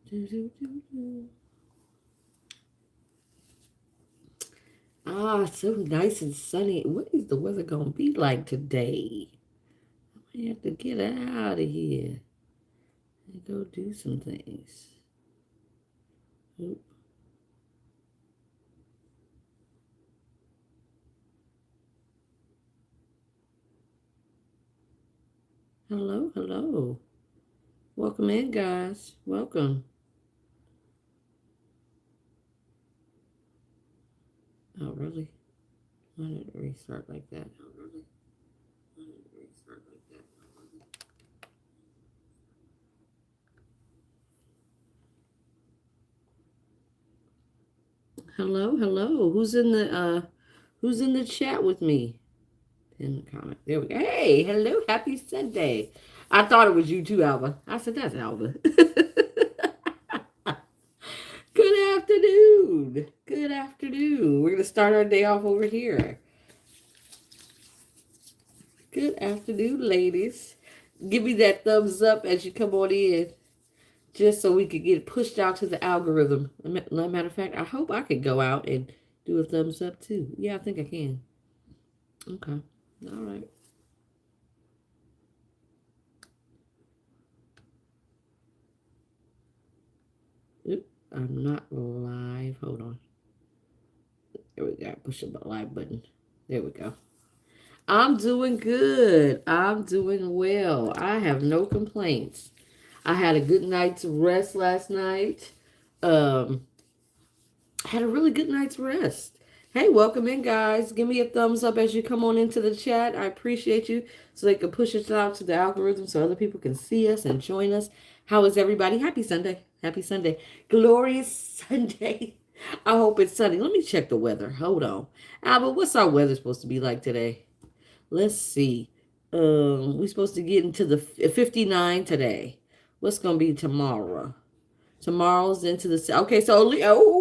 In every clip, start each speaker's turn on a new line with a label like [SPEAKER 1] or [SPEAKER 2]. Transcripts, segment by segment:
[SPEAKER 1] Do, do, do, do. Ah, so nice and sunny. What is the weather going to be like today? I have to get out of here and go do some things. Oop. Hello, hello. Welcome in, guys. Welcome. Oh, really? Why did it restart like that? Oh, really? Why did it restart like that? Oh, really? Hello, hello. Who's in the chat with me? In the comment. There we go. Hey, hello, happy Sunday. I thought it was you too, Alba. I said that's Alba. Good afternoon. Good afternoon. We're gonna start our day off over here. Good afternoon, ladies. Give me that thumbs up as you come on in, just so we could get pushed out to the algorithm. Matter of fact, I hope I could go out and do a thumbs up too. Yeah, I think I can. Okay. All right. Oop, I'm not live. Hold on. There we go. Push the live button. There we go. I'm doing good. I'm doing well. I have no complaints. I had a good night's rest last night. Um, had a really good night's rest. Hey, welcome in, guys. Give me a thumbs up as you come on into the chat. I appreciate you so they can push us out to the algorithm so other people can see us and join us. How is everybody? Happy Sunday. Happy Sunday. Glorious Sunday. I hope it's sunny. Let me check the weather. Hold on. Albert, what's our weather supposed to be like today? Let's see. We're supposed to get into the 59 today. What's going to be tomorrow? Tomorrow's into the okay. So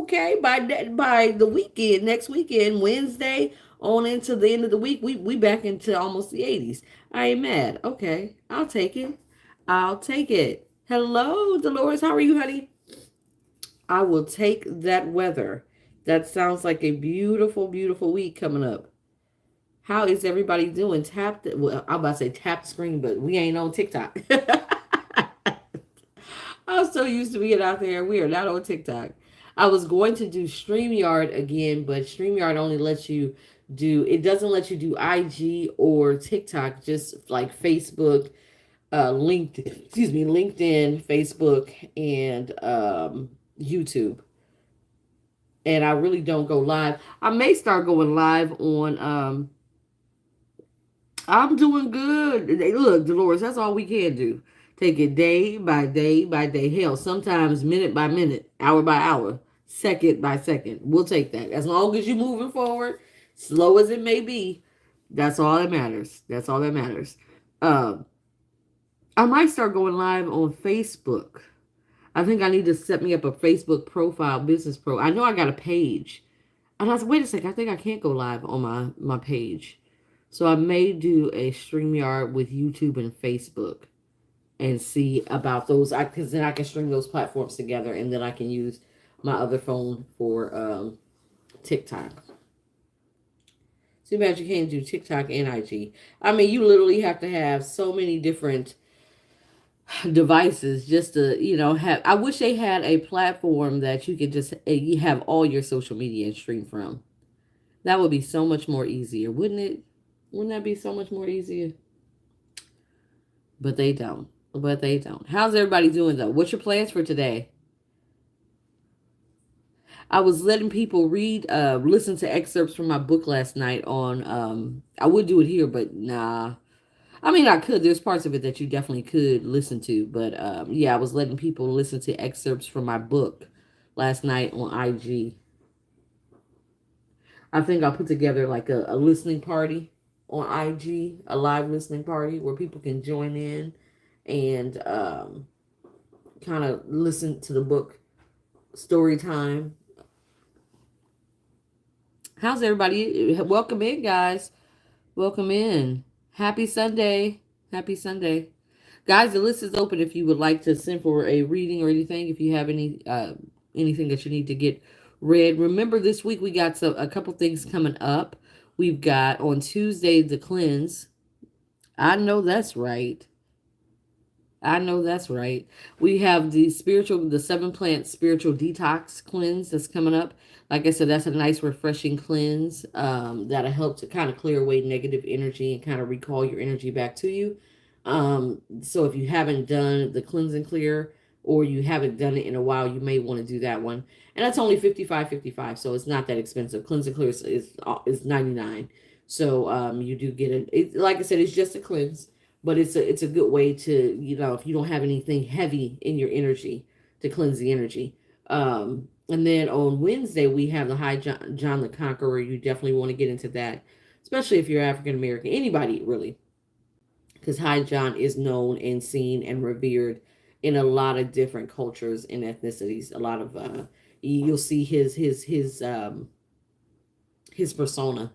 [SPEAKER 1] okay, by the weekend, next weekend, Wednesday on into the end of the week, we back into almost the 80s. I ain't mad. Okay, I'll take it. I'll take it. Hello, Dolores. How are you, honey? I will take that weather. That sounds like a beautiful, beautiful week coming up. How is everybody doing? Well, I'm about to say tap the screen, but we ain't on TikTok. I'm so used to being out there. We are not on TikTok. I was going to do StreamYard again, but StreamYard only lets you it doesn't let you do IG or TikTok, just like Facebook, LinkedIn, Facebook, and YouTube. And I really don't go live. I may start going live on I'm doing good. Look, Dolores, that's all we can do. Take it day by day by day. Hell, sometimes minute by minute, hour by hour, second by second. We'll take that. As long as you're moving forward, slow as it may be, that's all that matters. That's all that matters. Um, I might start going live on Facebook. I think I need to set me up a Facebook profile, business pro. I know I got a page. And I said, wait a second, I think I can't go live on my page. So I may do a StreamYard with YouTube and Facebook and see about those. Because then I can string those platforms together and then I can use my other phone for TikTok. Too bad you can't do TikTok and IG. I mean, you literally have to have so many different devices just to, have. I wish they had a platform that you could just you have all your social media and stream from. That would be so much more easier, wouldn't it? Wouldn't that be so much more easier? But they don't. But they don't. How's everybody doing though? What's your plans for today? I was letting people listen to excerpts from my book last night on, I would do it here, but nah. I mean, I could. There's parts of it that you definitely could listen to. But yeah, I was letting people listen to excerpts from my book last night on IG. I think I'll put together like a listening party on IG, a live listening party where people can join in and kind of listen to the book story time. How's everybody? Welcome in, guys. Welcome in. Happy Sunday. Happy Sunday. Guys, the list is open if you would like to send for a reading or anything. If you have anything that you need to get read, remember this week we got a couple things coming up. We've got on Tuesday the cleanse. I know that's right. I know that's right. We have the 7 plant spiritual detox cleanse that's coming up. Like I said, that's a nice refreshing cleanse that'll help to kind of clear away negative energy and kind of recall your energy back to you. So if you haven't done the cleanse and clear, or you haven't done it in a while, you may want to do that one. And that's only 55.55, so it's not that expensive. Cleanse and clear is 99. So you do get it. Like I said, it's just a cleanse, but it's a good way to, if you don't have anything heavy in your energy, to cleanse the energy. And then on Wednesday we have the High John the Conqueror. You definitely want to get into that, especially if you're African American, anybody really, because High John is known and seen and revered in a lot of different cultures and ethnicities. A lot of you'll see his persona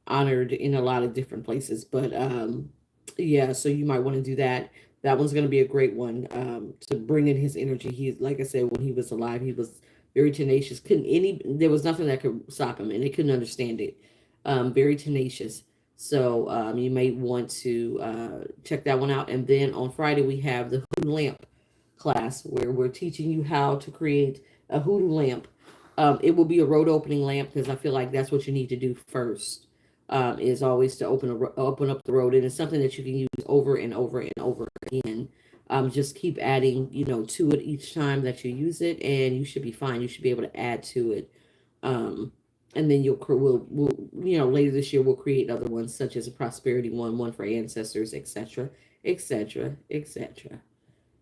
[SPEAKER 1] honored in a lot of different places. But yeah, so you might want to do that. That one's going to be a great one to bring in his energy. He's, like I said, when he was alive, he was very tenacious. There was nothing that could stop him, and they couldn't understand it. Very tenacious. So you may want to check that one out. And then on Friday we have the hoodoo lamp class, where we're teaching you how to create a hoodoo lamp. It will be a road opening lamp, because I feel like that's what you need to do first. Is always to open up the road, and it's something that you can use over and over and over again. Just keep adding, to it each time that you use it, and you should be fine. You should be able to add to it. And then later this year we'll create other ones, such as a prosperity one for ancestors, etc., etc., etc.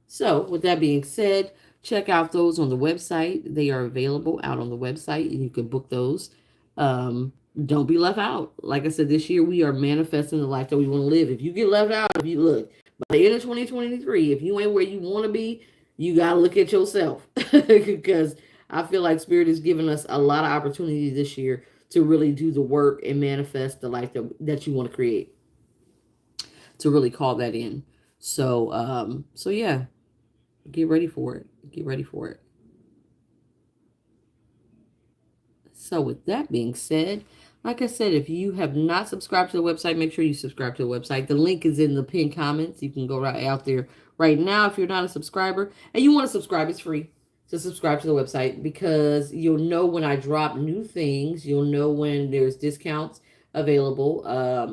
[SPEAKER 1] So, with that being said, check out those on the website. They are available out on the website, and you can book those. Don't be left out. Like I said, this year we are manifesting the life that we want to live. If you get left out, if you look, by the end of 2023, if you ain't where you want to be, you got to look at yourself. Because I feel like Spirit is giving us a lot of opportunity this year to really do the work and manifest the life that you want to create, to really call that in. So yeah, get ready for it. Get ready for it. So with that being said, like I said, if you have not subscribed to the website, make sure you subscribe to the website. The link is in the pinned comments. You can go right out there right now if you're not a subscriber. And you want to subscribe, it's free to subscribe to the website, because you'll know when I drop new things. You'll know when there's discounts available.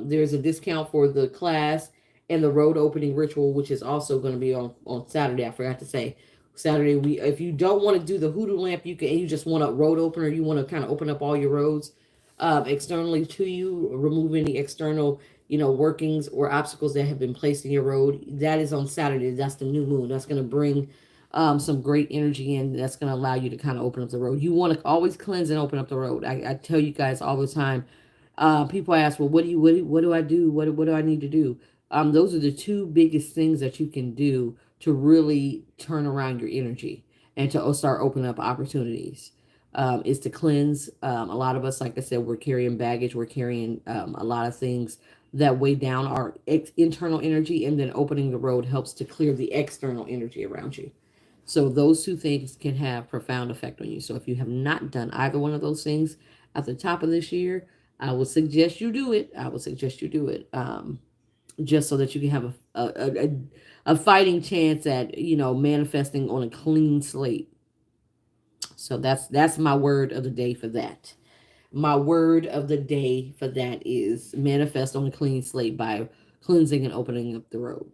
[SPEAKER 1] There's a discount for the class and the road opening ritual, which is also going to be on Saturday. I forgot to say. Saturday, if you don't want to do the hoodoo lamp, you just want a road opener, you want to kind of open up all your roads externally to you, remove any external, workings or obstacles that have been placed in your road. That is on Saturday. That's the new moon. That's going to bring some great energy in. That's going to allow you to kind of open up the road. You want to always cleanse and open up the road. I tell you guys all the time. People ask, well, what do I do? What do I need to do? Those are the two biggest things that you can do to really turn around your energy and to start opening up opportunities. Is to cleanse. A lot of us, like I said, we're carrying baggage. We're carrying a lot of things that weigh down our internal energy, and then opening the road helps to clear the external energy around you. So those two things can have profound effect on you. So if you have not done either one of those things at the top of this year, I would suggest you do it. Just so that you can have a fighting chance at manifesting on a clean slate. So that's my word of the day for that. My word of the day for that is manifest on a clean slate by cleansing and opening up the road.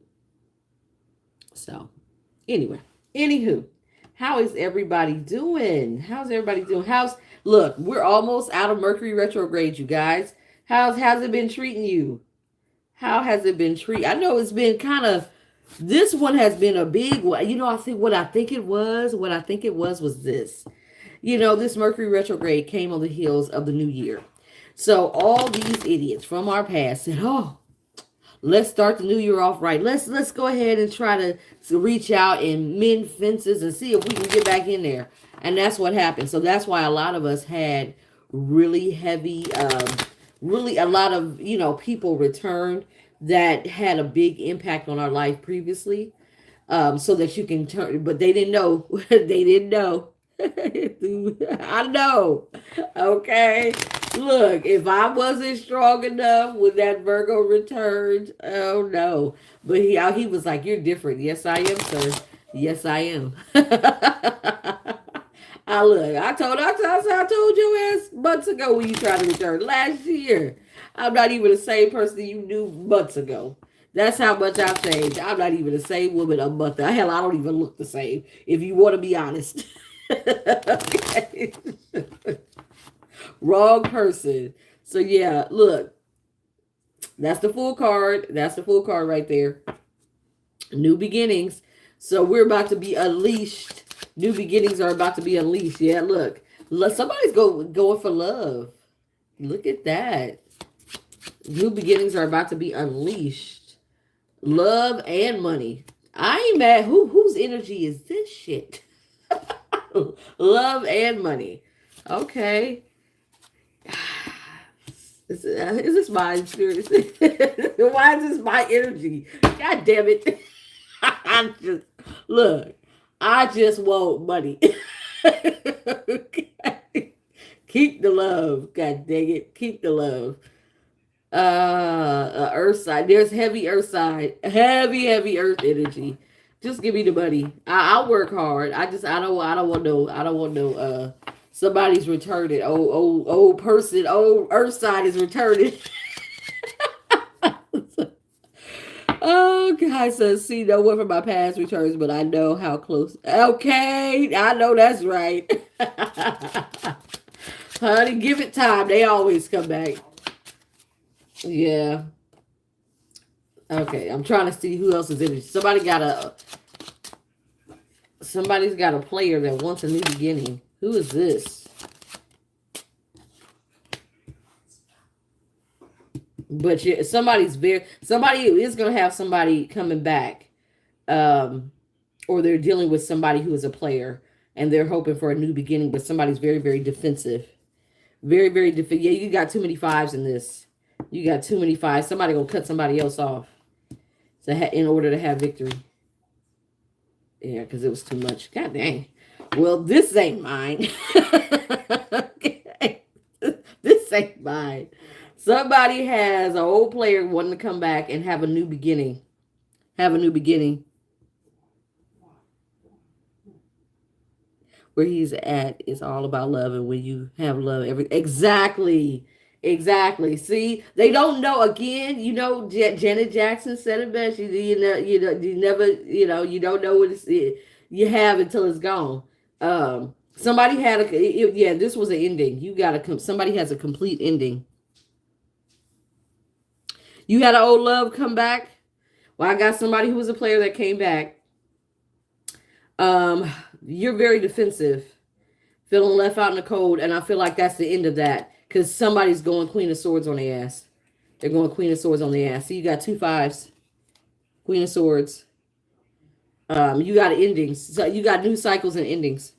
[SPEAKER 1] So anyway, anywho, how is everybody doing? Look, we're almost out of Mercury retrograde, you guys. How's it been treating you? How has it been treated? I know it's been this one has been a big one. What I think it was this. This Mercury retrograde came on the heels of the new year. So all these idiots from our past said, oh, let's start the new year off right. Let's go ahead and try to reach out and mend fences and see if we can get back in there. And that's what happened. So that's why a lot of us had really heavy, really a lot of, people returned that had a big impact on our life previously, so that you can turn. But they didn't know. They didn't know. I know. Okay. Look, if I wasn't strong enough when that Virgo returned, oh no. But he was like, "You're different." Yes, I am, sir. Yes, I am. I look. I told your ass months ago when you tried to return last year. I'm not even the same person you knew months ago. That's how much I've changed. I'm not even the same woman a month ago. Hell, I don't even look the same. If you want to be honest. Okay. Wrong person. So yeah, look, that's the full card. That's the full card right there. New beginnings. So we're about to be unleashed. New beginnings are about to be unleashed. Yeah, look. Somebody's going for love. Look at that. New beginnings are about to be unleashed. Love and money. I ain't mad. Whose energy is this shit? Love and money. Okay. Is this my seriously? Why is this my energy? God damn it. I just look, I just want money. Okay. Keep the love. God dang it. Keep the love. Earth side. There's heavy earth side. Heavy earth energy. Just give me the money. I'll work hard. I don't want no somebody's returning. Old person, old earth side is returning. Oh, God says, see, no one from my past returns, but I know how close. Okay, I know that's right. Honey, give it time. They always come back. Yeah. Okay, I'm trying to see who else is in it. Somebody's got a player that wants a new beginning. Who is this? But yeah, somebody is gonna have somebody coming back, um, or they're dealing with somebody who is a player and they're hoping for a new beginning. But somebody's very defensive, very defensive. Yeah, you got too many fives in this. You got too many fives. Somebody gonna cut somebody else off in order to have victory. Yeah, because it was too much. God dang. Well, this ain't mine. Okay. This ain't mine. Somebody has an old player wanting to come back and have a new beginning. Have a new beginning. Where he's at is all about love, and when you have love, exactly. See, they don't know. Again, Janet Jackson said it best. You never, you don't know what you have until it's gone. Somebody had yeah. This was an ending. Somebody has a complete ending. You had an old love come back. Well, I got somebody who was a player that came back. You're very defensive, feeling left out in the cold, and I feel like that's the end of that because somebody's going Queen of Swords on the ass. They're going Queen of Swords on the ass. So you got two fives, Queen of Swords. You got endings. So you got new cycles and endings.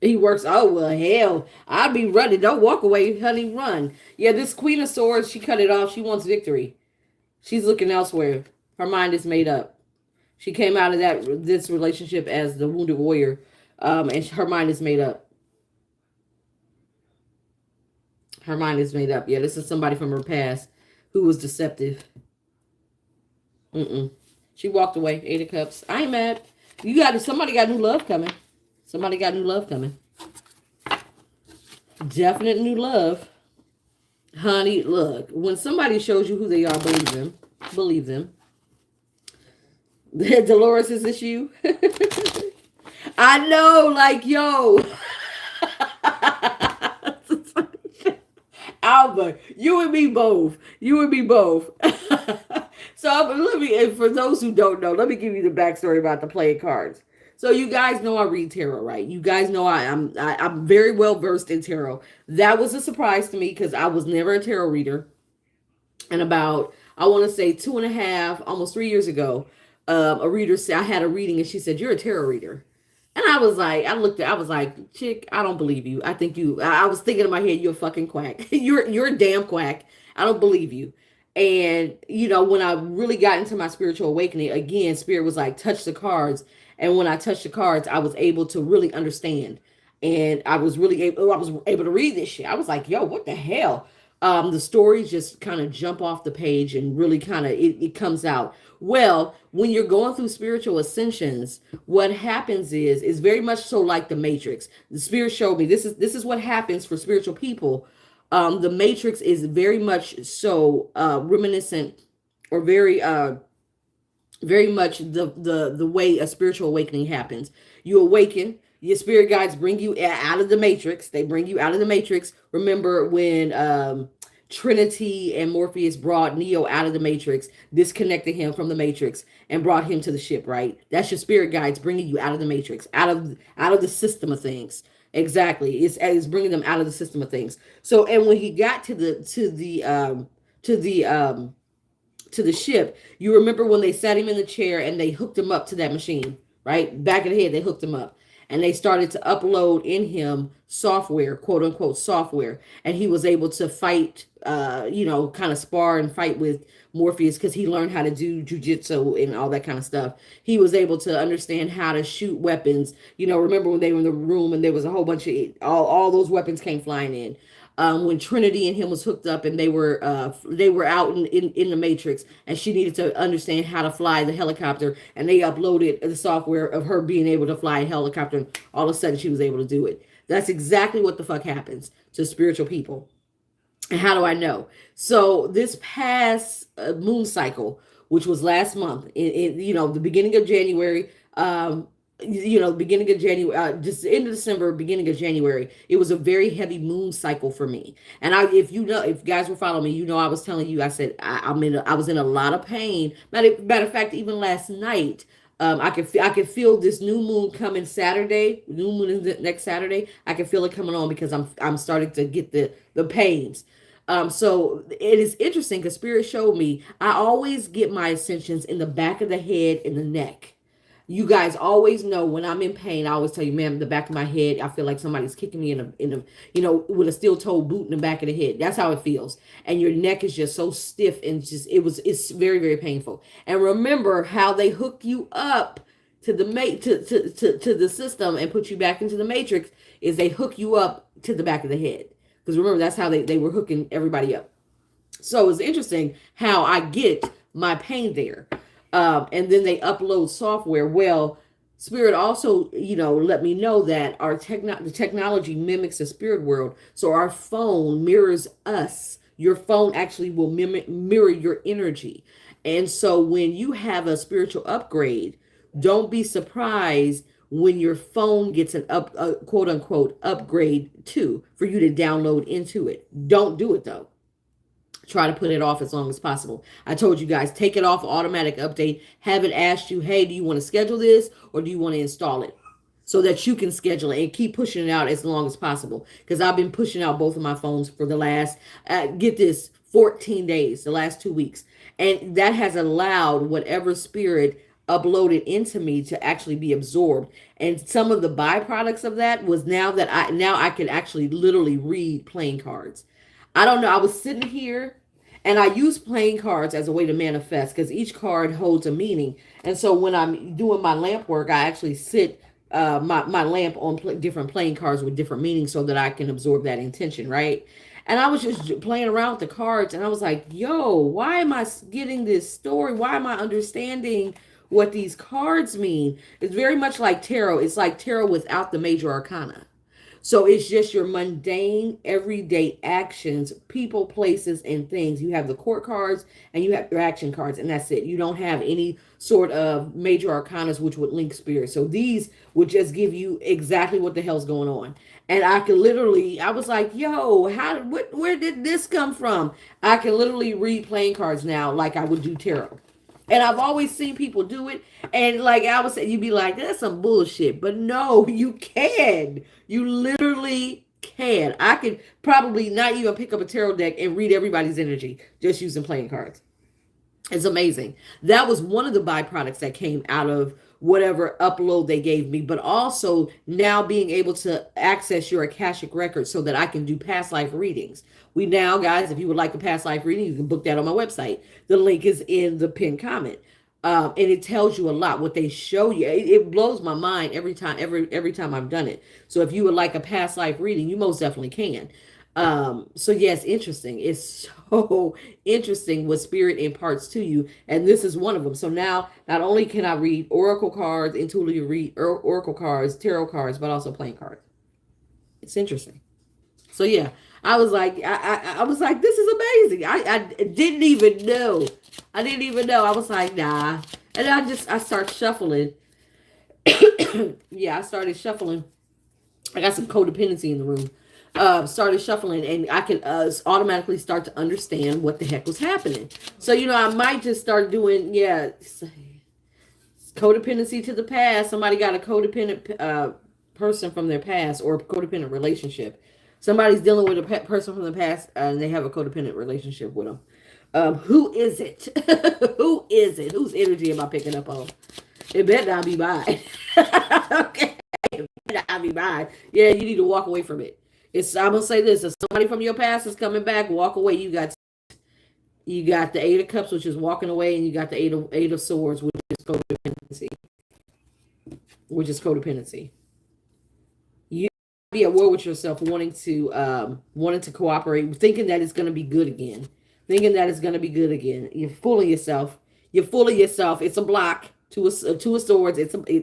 [SPEAKER 1] He works. Oh well, hell, I'd be running. Don't walk away, honey. Run. Yeah, this Queen of Swords. She cut it off. She wants victory. She's looking elsewhere. Her mind is made up. She came out of this relationship as the wounded warrior, and her mind is made up. Her mind is made up. Yeah, this is somebody from her past who was deceptive. Mm-mm. She walked away. 8 of Cups. I ain't mad. Somebody got new love coming. Somebody got new love coming. Definite new love. Honey, look, when somebody shows you who they are, believe them. Believe them. Dolores, is this you? I know, like, yo. Alba, you and me both. You and me both. So and for those who don't know, let me give you the backstory about the playing cards. So you guys know I read tarot, right? You guys know I'm very well versed in tarot. That was a surprise to me because I was never a tarot reader. And about, I want to say 2.5, almost 3 years ago, a reader said, I had a reading and she said, "You're a tarot reader." And I was like, I was like, chick, I don't believe you. I think you, I was thinking in my head, you're a fucking quack. You're a damn quack. I don't believe you. And, when I really got into my spiritual awakening, again, spirit was like, touch the cards. And when I touched the cards, I was able to really understand. And I was able to read this shit. I was like, yo, what the hell? The stories just kind of jump off the page and really kind of, it comes out. Well, when you're going through spiritual ascensions, what happens is very much so like the Matrix. The spirit showed me this is what happens for spiritual people. The Matrix is very much so reminiscent, or very much the way a spiritual awakening happens. You awaken, your spirit guides bring you out of the matrix. They bring you out of the matrix. Remember when Trinity and Morpheus brought Neo out of the matrix, disconnected him from the matrix, and brought him to the ship, right? That's your spirit guides bringing you out of the matrix, out of the system of things. Exactly. It's bringing them out of the system of things. So, and when he got to the to the ship, you remember when they sat him in the chair and they hooked him up to that machine, right? Back of the head, they hooked him up. And they started to upload in him software, quote unquote software. And he was able to fight, kind of spar and fight with Morpheus because he learned how to do jujitsu and all that kind of stuff. He was able to understand how to shoot weapons. Remember when they were in the room and there was a whole bunch of, all those weapons came flying in. When Trinity and him was hooked up and they were out in the Matrix, and she needed to understand how to fly the helicopter, and they uploaded the software of her being able to fly a helicopter, and all of a sudden she was able to do it. That's exactly what the fuck happens to spiritual people. And how do I know? So this past moon cycle, which was last month, the beginning of January, beginning of January, just the end of December, beginning of January, it was a very heavy moon cycle for me. And if you guys were following me, I was telling you, I said I was in a lot of pain. Matter of fact, even last night, I could feel this new moon coming Saturday. New moon is next Saturday. I can feel it coming on because I'm starting to get the pains. So it is interesting because Spirit showed me I always get my ascensions in the back of the head and the neck. You guys always know when I'm in pain. I always tell you, man, the back of my head, I feel like somebody's kicking me with a steel toe boot in the back of the head. That's how it feels. And your neck is just so stiff and it's very, very painful. And remember how they hook you up to to the system and put you back into the matrix is they hook you up to the back of the head. Because remember, that's how they were hooking everybody up. So it's interesting how I get my pain there. And then they upload software. Well, Spirit also, let me know that the technology mimics the spirit world. So our phone mirrors us. Your phone actually will mirror your energy. And so when you have a spiritual upgrade, don't be surprised when your phone gets a quote unquote upgrade too, for you to download into it. Don't do it though. Try to put it off as long as possible. I told you guys, take it off automatic update. Have it asked you, hey, do you want to schedule this or do you want to install it? So that you can schedule it and keep pushing it out as long as possible. Because I've been pushing out both of my phones for the last, get this, 14 days, the last 2 weeks. And that has allowed whatever spirit uploaded into me to actually be absorbed. And some of the byproducts of that was now I can actually literally read playing cards. I don't know. I was sitting here and I use playing cards as a way to manifest because each card holds a meaning. And so when I'm doing my lamp work, I actually sit my lamp on different playing cards with different meanings so that I can absorb that intention, right? And I was just playing around with the cards and I was like, yo, why am I getting this story? Why am I understanding what these cards mean? It's very much like tarot. It's like tarot without the major arcana. So it's just your mundane, everyday actions, people, places, and things. You have the court cards and you have your action cards, and that's it. You don't have any sort of major arcanas which would link spirits. So these would just give you exactly what the hell's going on. And I was like, yo, where did this come from? I can literally read playing cards now like I would do tarot. And I've always seen people do it. And like I would say, you'd be like, that's some bullshit. But no, you can. You literally can. I could probably not even pick up a tarot deck and read everybody's energy just using playing cards. It's amazing. That was one of the byproducts that came out of whatever upload they gave me, but also now being able to access your Akashic records so that I can do past life readings. We now, guys, if you would like a past life reading, you can book that on my website. The link is in the pinned comment. And it tells you a lot. What they show you, it blows my mind every time, every time I've done it. So if you would like a past life reading, you most definitely can. So yes, interesting. It's so interesting what spirit imparts to you, and this is one of them. So now, not only can I read oracle cards, intuitively read oracle cards, tarot cards, but also playing cards. It's interesting. So yeah, I was like, this is amazing. I didn't even know. I didn't even know. I was like, nah, and I start shuffling. Yeah, I started shuffling. I got some codependency in the room. Started shuffling, and I could automatically start to understand what the heck was happening. So, I might just start doing, yeah, codependency to the past. Somebody got a codependent person from their past, or a codependent relationship. Somebody's dealing with a person from the past, and they have a codependent relationship with them. Who is it? Who is it? Whose energy am I picking up on? It better not be mine. Okay. It better not be mine. Yeah, you need to walk away from it. I'm gonna say this: if somebody from your past is coming back, walk away. You got the Eight of Cups, which is walking away, and you got the Eight of Swords, which is codependency. You be at war with yourself, wanting to cooperate, thinking that it's gonna be good again, You're fooling yourself. It's a block. Two of Swords.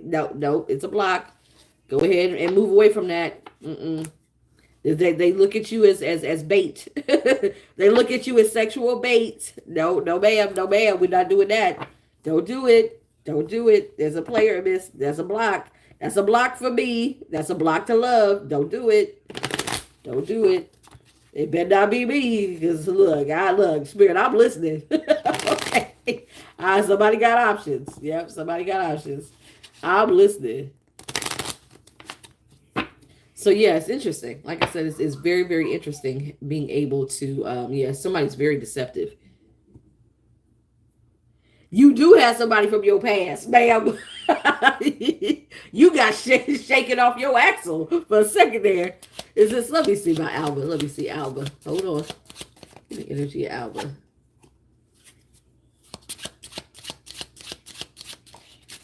[SPEAKER 1] No, it's a block. Go ahead and move away from that. They look at you as bait. They look at you as sexual bait. No, no, ma'am, no, ma'am. We're not doing that. Don't do it. Don't do it. There's a player, miss. That's a block. That's a block for me. That's a block to love. Don't do it. Don't do it. It better not be me. Because look, Spirit, I'm listening. Okay. Somebody got options. Yep, somebody got options. I'm listening. So yeah, it's interesting. Like I said, it's very, very interesting being able to, somebody's very deceptive. You do have somebody from your past, ma'am. You got shaking off your axle for a second there. Is this, let me see my Alba. Let me see Alba. Hold on. Give me energy of Alba.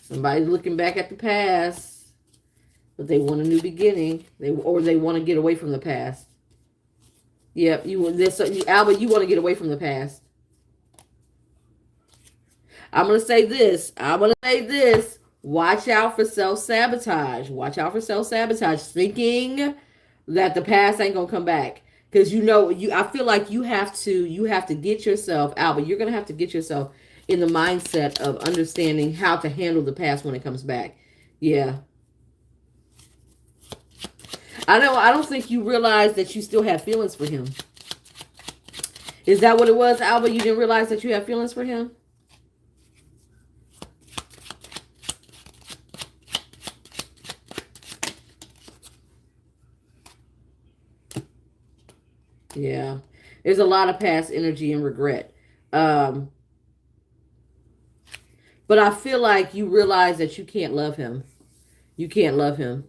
[SPEAKER 1] Somebody's looking back at the past. But they want a new beginning. They want to get away from the past. Yep, Albert, you want to get away from the past. I'm gonna say this. Watch out for self-sabotage. Thinking that the past ain't gonna come back. Because I feel like you have to get yourself, Albert, you're gonna have to get yourself in the mindset of understanding how to handle the past when it comes back. Yeah. I don't think you realize that you still have feelings for him. Is that what it was, Alba? You didn't realize that you have feelings for him? Yeah. There's a lot of past energy and regret. But I feel like you realize that you can't love him. You can't love him.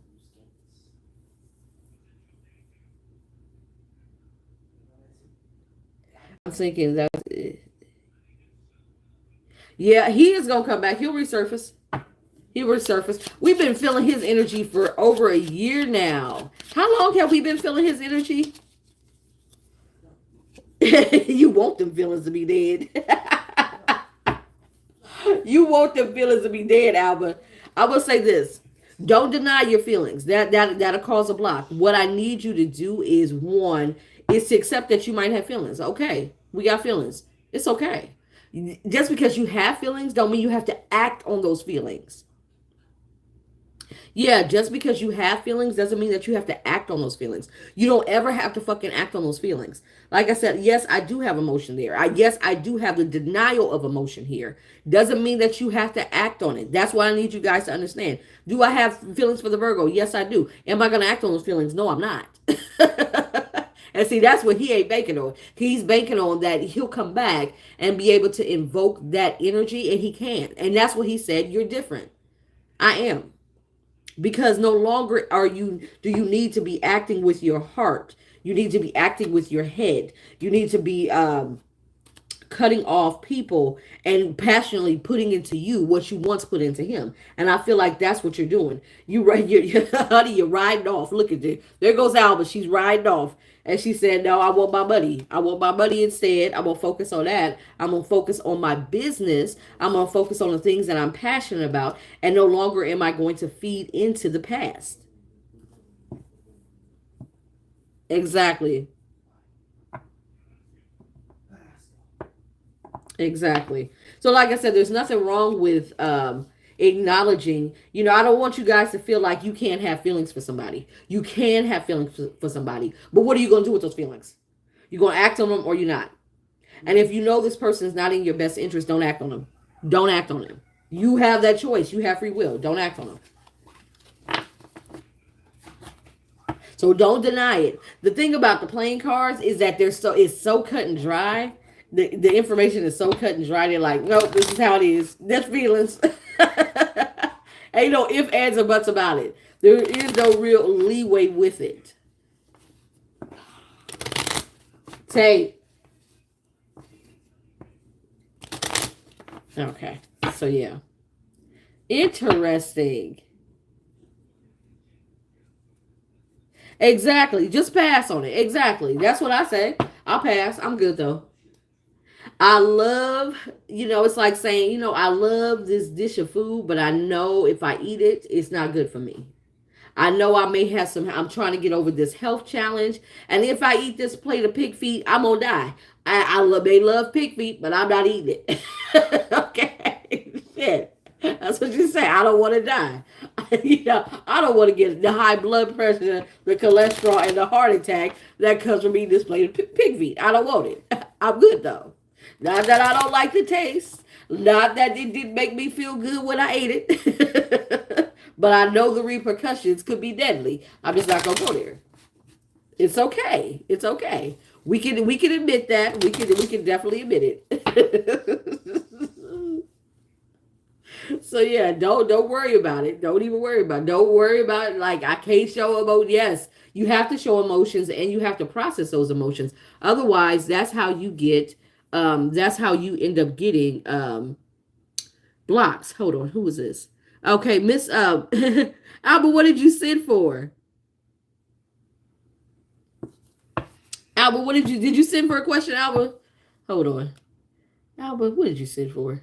[SPEAKER 1] I'm thinking that, yeah, he is gonna come back. He'll resurface. We've been feeling his energy for over a year now. How long have we been feeling his energy? You want them feelings to be dead. You want them feelings to be dead, Albert. I will say this. Don't deny your feelings. That'll cause a block. What I need you to do is to accept that you might have feelings. Okay, we got feelings. It's okay. Just because you have feelings don't mean you have to act on those feelings. Yeah, just because you have feelings doesn't mean that you have to act on those feelings. You don't ever have to fucking act on those feelings. Like I said, yes, I do have emotion there. Yes, I do have the denial of emotion here. Doesn't mean that you have to act on it. That's what I need you guys to understand. Do I have feelings for the Virgo? Yes, I do. Am I going to act on those feelings? No, I'm not. And see, that's what he ain't banking on. He's banking on that he'll come back and be able to invoke that energy, and he can't. And that's what he said, you're different. I am. Because no longer do you need to be acting with your heart. You need to be acting with your head. You need to be cutting off people and passionately putting into you what you once put into him. And I feel like that's what you're doing. Honey, you're riding off. Look at it. There goes Alba. She's riding off. And she said, no, I want my money. I want my money instead. I'm going to focus on that. I'm going to focus on my business. I'm going to focus on the things that I'm passionate about. And no longer am I going to feed into the past. Exactly. Exactly. So like I said, there's nothing wrong with acknowledging, I don't want you guys to feel like you can't have feelings for somebody. You can have feelings for somebody. But what are you going to do with those feelings? You're going to act on them or you're not. And if you know this person is not in your best interest, don't act on them. Don't act on them. You have that choice. You have free will. Don't act on them. So don't deny it. The thing about the playing cards is that it's so cut and dry. The information is so cut and dry. They're like, nope, this is how it is. There's feelings. Ain't no ifs, ands, or buts about it. There is no real leeway with it. Tape. Okay. So yeah. Interesting. Exactly. Just pass on it. Exactly. That's what I say. I'll pass. I'm good though. I love, it's like saying, I love this dish of food, but I know if I eat it, it's not good for me. I know I may have I'm trying to get over this health challenge. And if I eat this plate of pig feet, I'm going to die. I may love pig feet, but I'm not eating it. Okay. Shit. That's what you say. I don't want to die. I don't want to get the high blood pressure, the cholesterol, and the heart attack that comes from eating this plate of pig feet. I don't want it. I'm good, though. Not that I don't like the taste. Not that it didn't make me feel good when I ate it. But I know the repercussions could be deadly. I'm just not going to go there. It's okay. It's okay. We can admit that. We can definitely admit it. So yeah, don't worry about it. Don't even worry about it. Don't worry about it. Like, I can't show emotion. Yes, you have to show emotions and you have to process those emotions. Otherwise, that's how you end up getting blocks. Hold on, who is this? Okay, Miss Albert, what did you send for? Albert, did you send for a question, Albert? Hold on. Albert, what did you send for?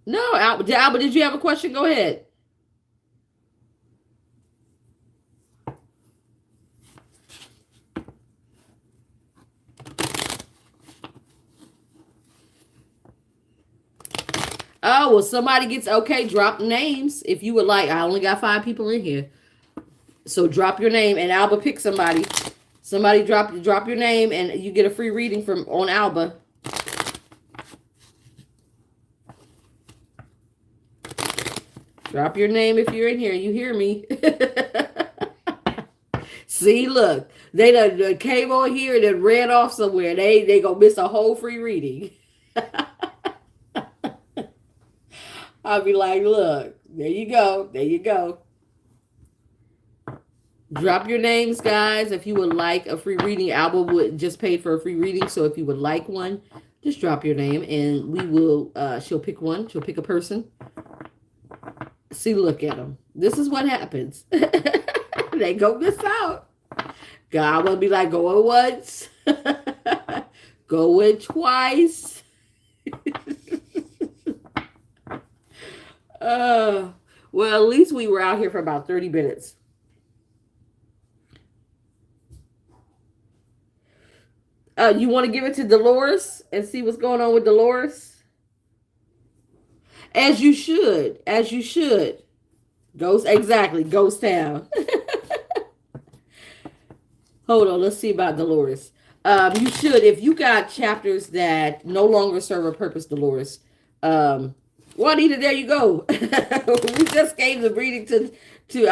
[SPEAKER 1] No, Albert, did you have a question? Go ahead. Oh, well, somebody gets, okay, drop names if you would like. I only got 5 people in here. So drop your name and Alba pick somebody. Somebody drop your name and you get a free reading on Alba. Drop your name if you're in here. You hear me? See, look. They done came on here and then ran off somewhere. They gonna miss a whole free reading. I'll be like, look, there you go. There you go. Drop your names, guys. If you would like a free reading, Alba would just paid for a free reading. So if you would like one, just drop your name and we will, she'll pick one. She'll pick a person. See, look at them. This is what happens. They go miss out. God will be like, going once. Going twice. Well, at least we were out here for about 30 minutes. You want to give it to Dolores and see what's going on with Dolores? As you should. As you should. Exactly. Ghost Town. Hold on. Let's see about Dolores. You should. If you got chapters that no longer serve a purpose, Dolores. Juanita, there you go. We just gave the reading Too.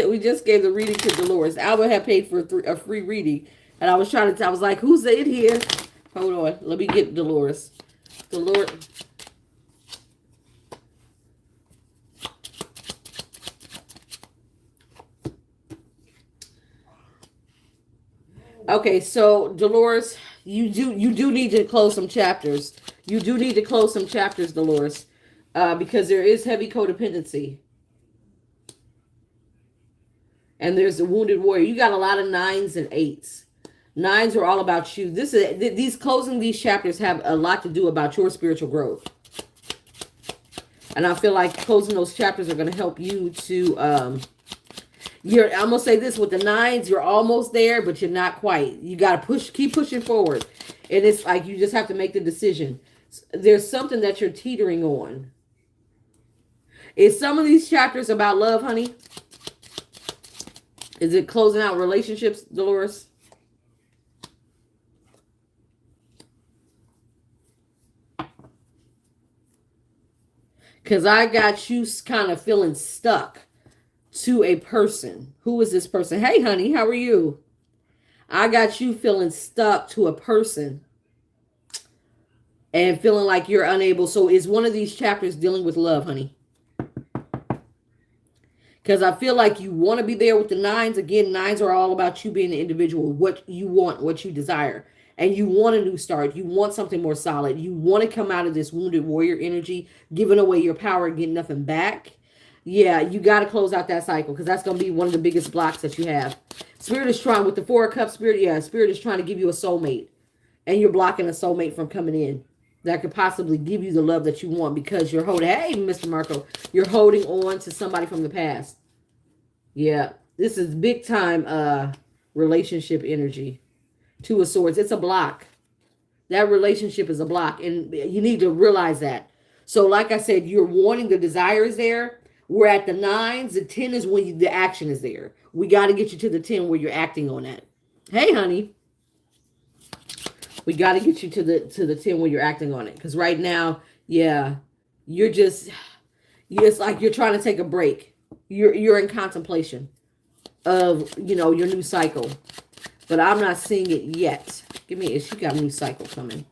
[SPEAKER 1] We just gave the reading to Dolores. Albert had paid for a free reading, and I was trying to. I was like, "Who's in here?" Hold on, let me get Dolores. Dolores. Okay, so Dolores, you do need to close some chapters. You do need to close some chapters, Dolores, because there is heavy codependency, and there's a wounded warrior. You got a lot of nines and eights. Nines are all about you. These closing these chapters have a lot to do about your spiritual growth, and I feel like closing those chapters are going to help you to. I'm gonna say this with the nines, you're almost there, but you're not quite. You gotta keep pushing forward. And it's like you just have to make the decision. There's something that you're teetering on. Is some of these chapters about love, honey? Is it closing out relationships, Dolores? Because I got you kind of feeling stuck to a person. Who is this person? Hey, honey, how are you? I got you feeling stuck to a person and feeling like you're unable. So is one of these chapters dealing with love, honey? Because I feel like you want to be there with the nines. Again, nines are all about you being an individual, what you want, what you desire. And you want a new start. You want something more solid. You want to come out of this wounded warrior energy, giving away your power and getting nothing back. Yeah, you got to close out that cycle because that's going to be one of the biggest blocks that you have. Spirit is trying, with the Four of Cups, Spirit is trying to give you a soulmate. And you're blocking a soulmate from coming in that could possibly give you the love that you want because you're holding, hey, Mr. Marco, you're holding on to somebody from the past. Yeah, this is big time relationship energy. Two of Swords. It's a block. That relationship is a block. And you need to realize that. So like I said, you're wanting the desires there. We're at the nines. The 10 is when the action is there. We got to get you to the 10 where you're acting on that. Hey, honey. We got to get you to the 10 where you're acting on it. Because right now, yeah, it's like you're trying to take a break. You're in contemplation of, your new cycle. But I'm not seeing it yet. She got a new cycle coming.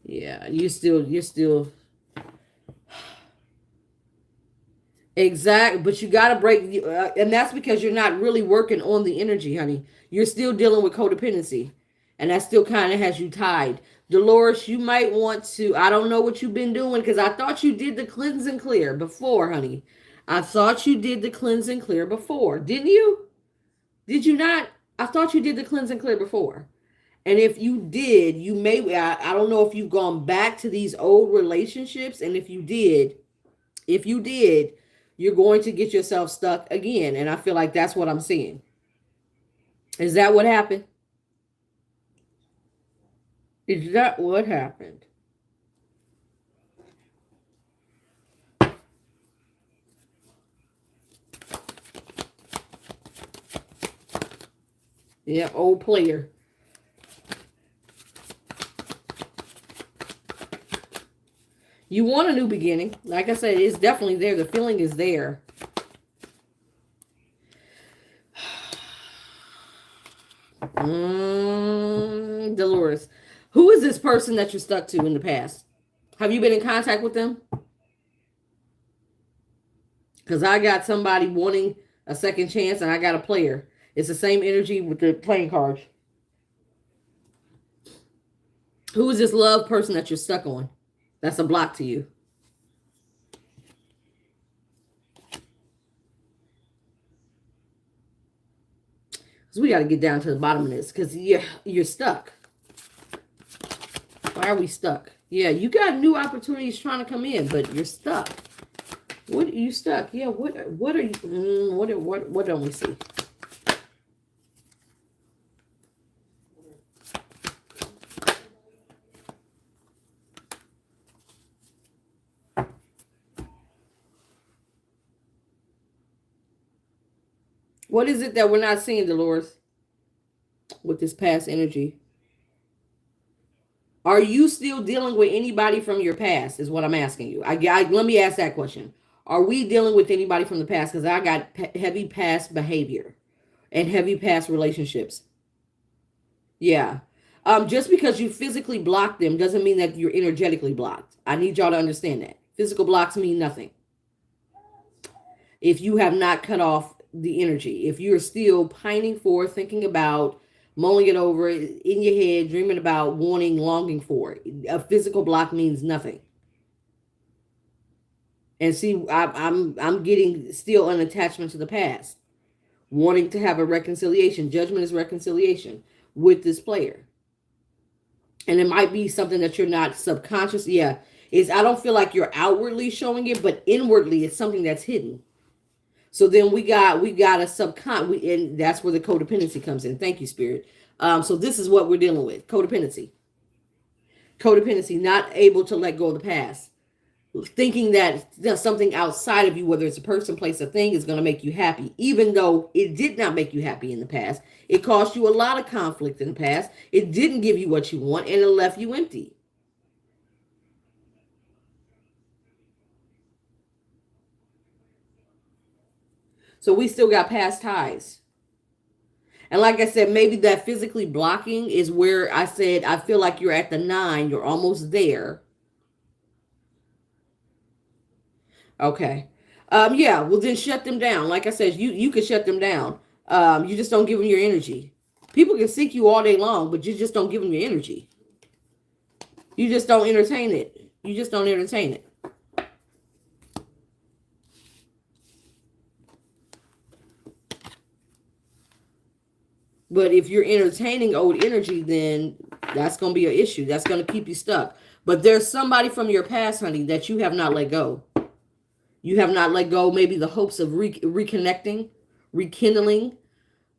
[SPEAKER 1] Yeah, you're still. Exactly, but you got to break, and that's because you're not really working on the energy, honey. You're still dealing with codependency, and that still kind of has you tied. Dolores, you might want to, I don't know what you've been doing, because I thought you did the cleanse and clear before, honey. I thought you did the cleanse and clear before. Didn't you? Did you not? I thought you did the cleanse and clear before. And if you did, you may, I don't know if you've gone back to these old relationships. And if you did, you're going to get yourself stuck again. And I feel like that's what I'm seeing. Is that what happened? Is that what happened? Yeah, old player. You want a new beginning. Like I said, it's definitely there. The feeling is there. Dolores. Who is this person that you're stuck to in the past? Have you been in contact with them? Because I got somebody wanting a second chance and I got a player. It's the same energy with the playing cards. Who is this love person that you're stuck on? That's a block to you. So we got to get down to the bottom of this because you're stuck. Why are we stuck? Yeah, you got new opportunities trying to come in, but you're stuck. What are you stuck? Yeah, what are you? What don't we see? What is it that we're not seeing, Dolores, with this past energy? Are you still dealing with anybody from your past is what I'm asking you. Let me ask that question. Are we dealing with anybody from the past? Because I got heavy past behavior and heavy past relationships. Yeah. Just because you physically block them doesn't mean that you're energetically blocked. I need y'all to understand that. Physical blocks mean nothing. If you have not cut off the energy, if you're still pining for, thinking about, mulling it over in your head, dreaming about, wanting, longing for, a physical block means nothing. And see, I'm getting still an attachment to the past, wanting to have a reconciliation. Judgment is reconciliation with this player, and it might be something that you're not subconscious. Yeah, is I don't feel like you're outwardly showing it, but inwardly it's something that's hidden. So then we got a and that's where the codependency comes in. Thank you, Spirit. So this is what we're dealing with: codependency, not able to let go of the past, thinking that something outside of you, whether it's a person, place, or thing, is going to make you happy, even though it did not make you happy in the past. It caused you a lot of conflict in the past. It didn't give you what you want, and it left you empty. So we still got past ties. And like I said, maybe that physically blocking is where I said, I feel like you're at the 9, you're almost there. Okay. Yeah, well then shut them down. Like I said, you could shut them down. You just don't give them your energy. People can seek you all day long, but you just don't give them your energy. You just don't entertain it. You just don't entertain it. But if you're entertaining old energy, then that's going to be an issue. That's going to keep you stuck. But there's somebody from your past, honey, that you have not let go. You have not let go. Maybe the hopes of reconnecting, rekindling,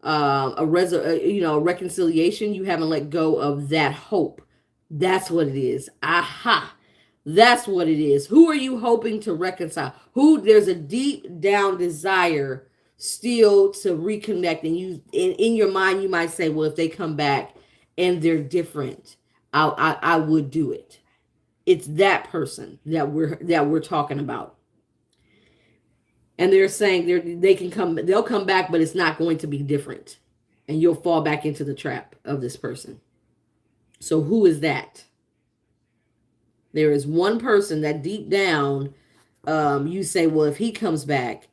[SPEAKER 1] a reconciliation. You haven't let go of that hope. That's what it is. Aha. That's what it is. Who are you hoping to reconcile? Who there's a deep down desire still to reconnect, and you in your mind you might say, well, if they come back and they're different, I would do it. It's that person that we're talking about. And they're saying they'll come back, but it's not going to be different. And you'll fall back into the trap of this person. So who is that? There is one person that deep down, you say, well, if he comes back,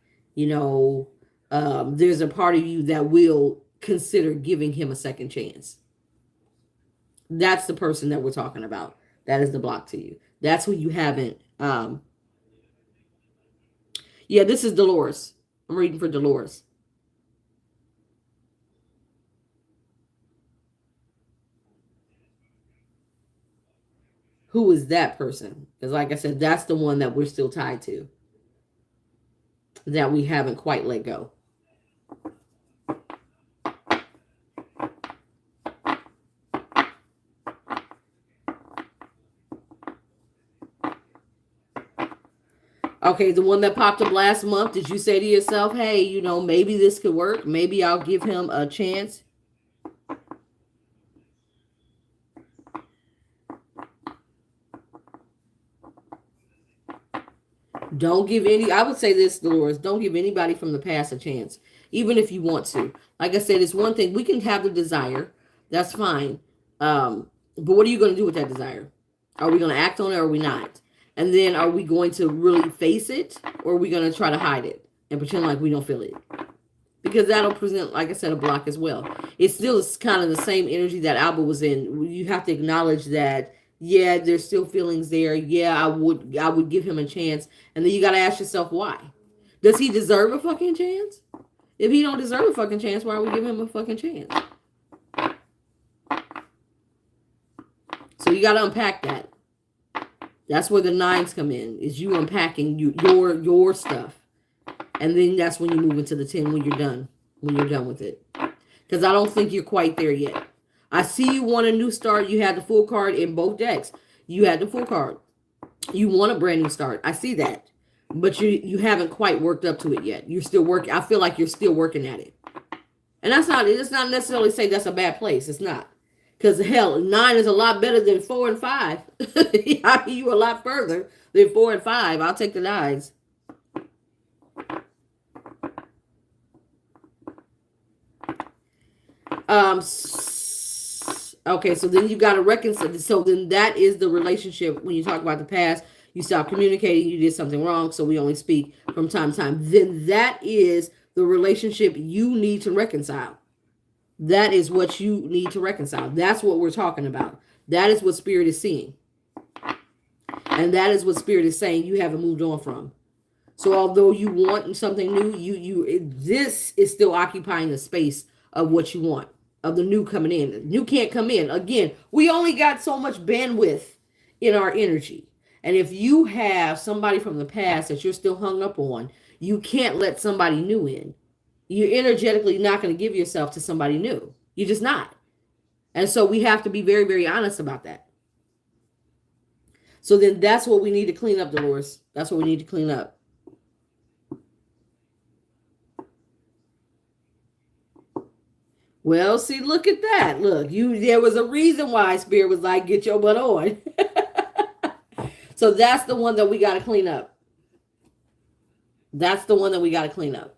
[SPEAKER 1] there's a part of you that will consider giving him a second chance. That's the person that we're talking about. That is the block to you. That's who you haven't. Yeah, this is Dolores. I'm reading for Dolores. Who is that person? Because like I said, that's the one that we're still tied to, that we haven't quite let go. Okay, the one that popped up last month, did you say to yourself, hey, maybe this could work? Maybe I'll give him a chance? Don't give I would say this, Dolores, don't give anybody from the past a chance, even if you want to. Like I said, it's one thing. We can have the desire. That's fine. But what are you going to do with that desire? Are we going to act on it or are we not? And then are we going to really face it, or are we going to try to hide it and pretend like we don't feel it? Because that'll present, like I said, a block as well. It's still kind of the same energy that Alba was in. You have to acknowledge that, yeah, there's still feelings there. Yeah, I would give him a chance. And then you got to ask yourself, why? Does he deserve a fucking chance? If he don't deserve a fucking chance, why are we giving him a fucking chance? So you got to unpack that. That's where the 9s come in, is you unpacking your stuff. And then that's when you move into the 10 when you're done with it. Because I don't think you're quite there yet. I see you want a new start. You had the full card in both decks. You had the full card. You want a brand new start. I see that. But you haven't quite worked up to it yet. You're still working. I feel like you're still working at it. And it's not necessarily say that's a bad place. It's not. Because hell, 9 is a lot better than 4 and 5. You a lot further than 4 and 5. I'll take the 9s. Okay, so then you got to reconcile. So then that is the relationship. When you talk about the past, you stop communicating, you did something wrong, so we only speak from time to time. Then that is the relationship you need to reconcile. That is what you need to reconcile. That's what we're talking about. That is what Spirit is seeing. And that is what Spirit is saying you haven't moved on from. So although you want something new, this is still occupying the space of what you want, of the new coming in. New can't come in. Again, we only got so much bandwidth in our energy. And if you have somebody from the past that you're still hung up on, you can't let somebody new in. You're energetically not going to give yourself to somebody new. You're just not. And so we have to be very, very honest about that. So then that's what we need to clean up, Dolores. That's what we need to clean up. Well, see, look at that. Look, there was a reason why Spirit was like, get your butt on. So that's the one that we got to clean up. That's the one that we got to clean up.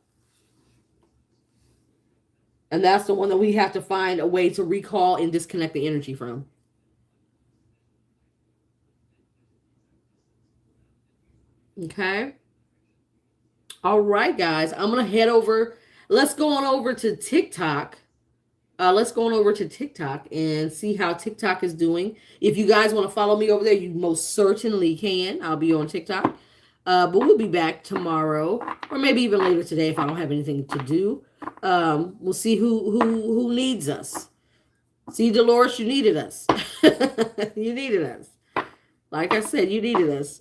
[SPEAKER 1] And that's the one that we have to find a way to recall and disconnect the energy from. Okay. All right, guys. I'm going to head over. Let's go on over to TikTok. Let's go on over to TikTok and see how TikTok is doing. If you guys want to follow me over there, you most certainly can. I'll be on TikTok. But we'll be back tomorrow, or maybe even later today if I don't have anything to do. We'll see who needs us. See, Dolores, you needed us. You needed us. Like I said, you needed us.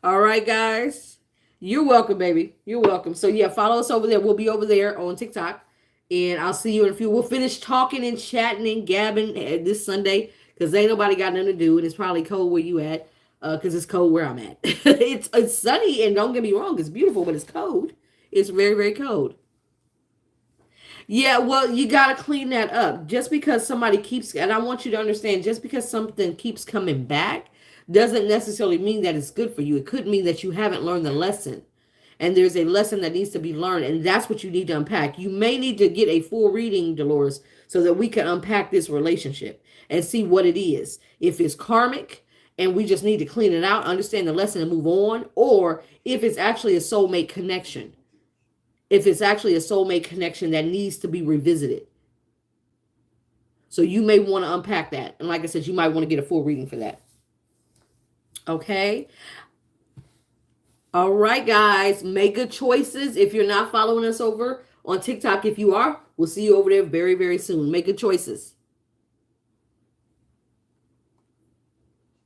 [SPEAKER 1] All right, guys. You're welcome, baby. You're welcome. So yeah, follow us over there. We'll be over there on TikTok. And I'll see you in a few. We'll finish talking and chatting and gabbing this Sunday because ain't nobody got nothing to do. And it's probably cold where you at because it's cold where I'm at. It's sunny, and don't get me wrong, it's beautiful, but it's cold. It's very, very cold. Yeah, well, you got to clean that up. Just because somebody keeps, and I want you to understand, just because something keeps coming back doesn't necessarily mean that it's good for you. It could mean that you haven't learned the lesson. And there's a lesson that needs to be learned, and that's what you need to unpack. You may need to get a full reading, Dolores, so that we can unpack this relationship and see what it is. If it's karmic and we just need to clean it out, understand the lesson and move on, or if it's actually a soulmate connection. If it's actually a soulmate connection that needs to be revisited. So you may want to unpack that. And like I said, you might want to get a full reading for that. Okay. All right, guys. Make good choices. If you're not following us over on TikTok, if you are, we'll see you over there very, very soon. Make good choices.